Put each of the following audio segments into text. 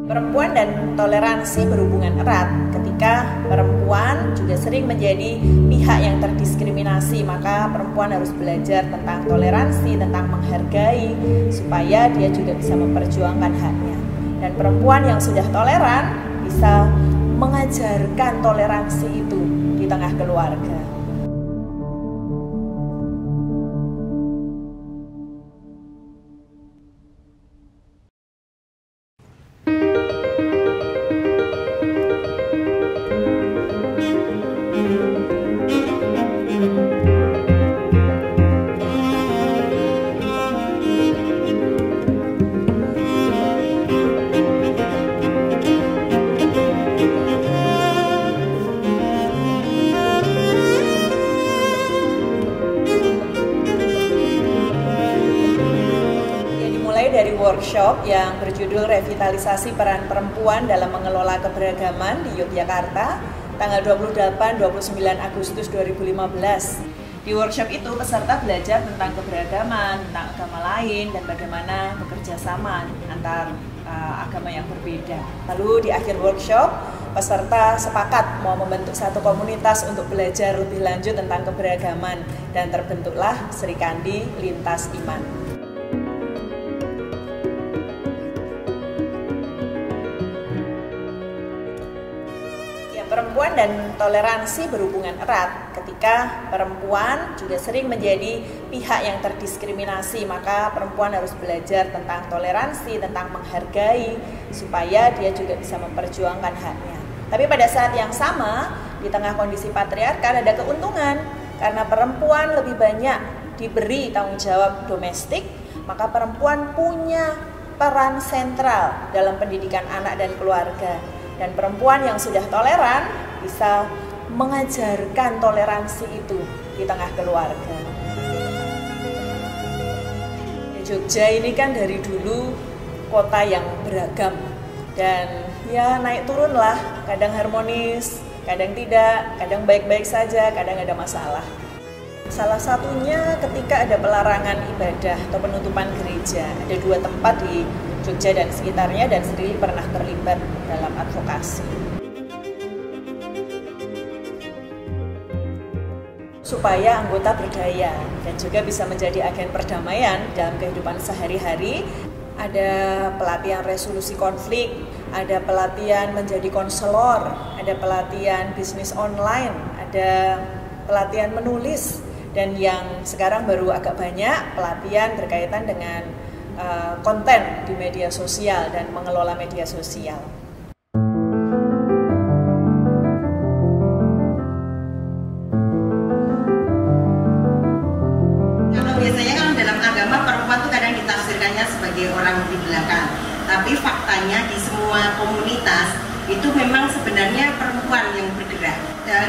Perempuan dan toleransi berhubungan erat ketika perempuan juga sering menjadi pihak yang terdiskriminasi, maka perempuan harus belajar tentang toleransi, tentang menghargai supaya dia juga bisa memperjuangkan haknya. Dan perempuan yang sudah toleran bisa mengajarkan toleransi itu di tengah keluarga. Dari workshop yang berjudul Revitalisasi Peran Perempuan dalam Mengelola Keberagaman di Yogyakarta, tanggal 28-29 Agustus 2015. Di workshop itu peserta belajar tentang keberagaman, tentang agama lain, dan bagaimana bekerja sama antar agama yang berbeda. Lalu di akhir workshop, peserta sepakat mau membentuk satu komunitas untuk belajar lebih lanjut tentang keberagaman, dan terbentuklah Sri Kandi Lintas Iman. Perempuan dan toleransi berhubungan erat ketika perempuan juga sering menjadi pihak yang terdiskriminasi, maka perempuan harus belajar tentang toleransi, tentang menghargai supaya dia juga bisa memperjuangkan haknya. Tapi pada saat yang sama, di tengah kondisi patriarkal ada keuntungan karena perempuan lebih banyak diberi tanggung jawab domestik, maka perempuan punya peran sentral dalam pendidikan anak dan keluarga. Dan perempuan yang sudah toleran bisa mengajarkan toleransi itu di tengah keluarga. Jogja ini kan dari dulu kota yang beragam dan ya naik turun lah, kadang harmonis, kadang tidak, kadang baik-baik saja, kadang ada masalah. Salah satunya ketika ada pelarangan ibadah atau penutupan gereja. Ada 2 tempat di Jogja dan sekitarnya, dan Sri pernah terlibat dalam advokasi. Supaya anggota berdaya dan juga bisa menjadi agen perdamaian dalam kehidupan sehari-hari. Ada pelatihan resolusi konflik, ada pelatihan menjadi konselor, ada pelatihan bisnis online, ada pelatihan menulis, dan yang sekarang baru agak banyak pelatihan berkaitan dengan konten di media sosial dan mengelola media sosial. Biasanya kalau dalam agama perempuan tuh kadang ditafsirkannya sebagai orang di belakang, tapi faktanya di semua komunitas itu memang sebenarnya perempuan yang bergerak.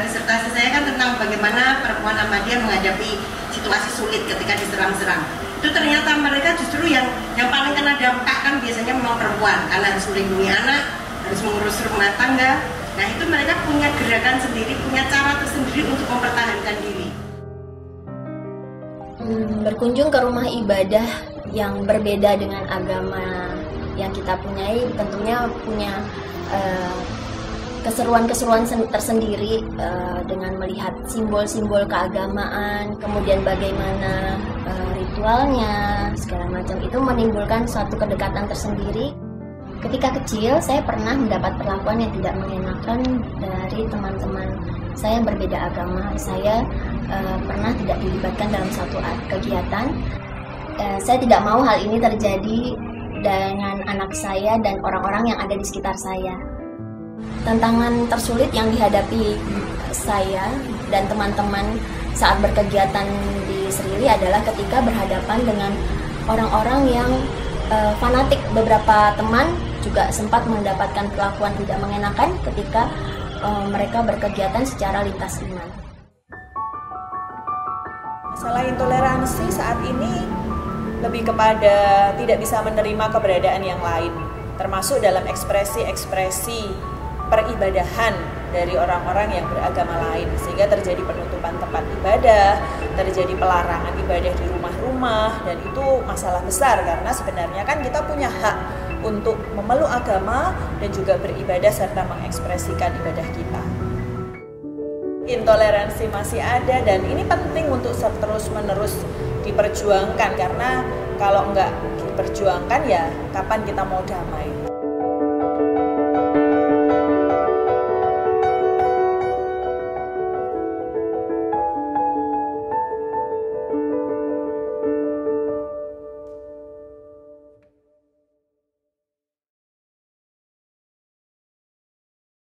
Disertasi saya kan tentang bagaimana perempuan Ahmadiyah menghadapi situasi sulit ketika diserang-serang. Itu ternyata mereka justru yang paling kena dampak kan biasanya memang perempuan, karena harus melindungi anak, harus mengurus rumah tangga. Nah itu mereka punya gerakan sendiri, punya cara tersendiri untuk mempertahankan diri. Berkunjung ke rumah ibadah yang berbeda dengan agama yang kita punyai tentunya punya keseruan-keseruan tersendiri dengan melihat simbol-simbol keagamaan, kemudian bagaimana ritualnya, segala macam itu menimbulkan suatu kedekatan tersendiri. Ketika kecil, saya pernah mendapat perlakuan yang tidak mengenakan dari teman-teman saya yang berbeda agama. Saya pernah tidak dilibatkan dalam suatu kegiatan. Saya tidak mau hal ini terjadi dengan anak saya dan orang-orang yang ada di sekitar saya. Tantangan tersulit yang dihadapi saya dan teman-teman saat berkegiatan di Srili adalah ketika berhadapan dengan orang-orang yang fanatik. Beberapa teman juga sempat mendapatkan perlakuan tidak mengenakan ketika mereka berkegiatan secara lintas iman. Masalah intoleransi saat ini lebih kepada tidak bisa menerima keberadaan yang lain, termasuk dalam ekspresi-ekspresi peribadahan dari orang-orang yang beragama lain, sehingga terjadi penutupan tempat ibadah, terjadi pelarangan ibadah di rumah-rumah, dan itu masalah besar karena sebenarnya kan kita punya hak untuk memeluk agama dan juga beribadah serta mengekspresikan ibadah kita. Intoleransi masih ada dan ini penting untuk terus-menerus diperjuangkan, karena kalau nggak diperjuangkan ya kapan kita mau damai.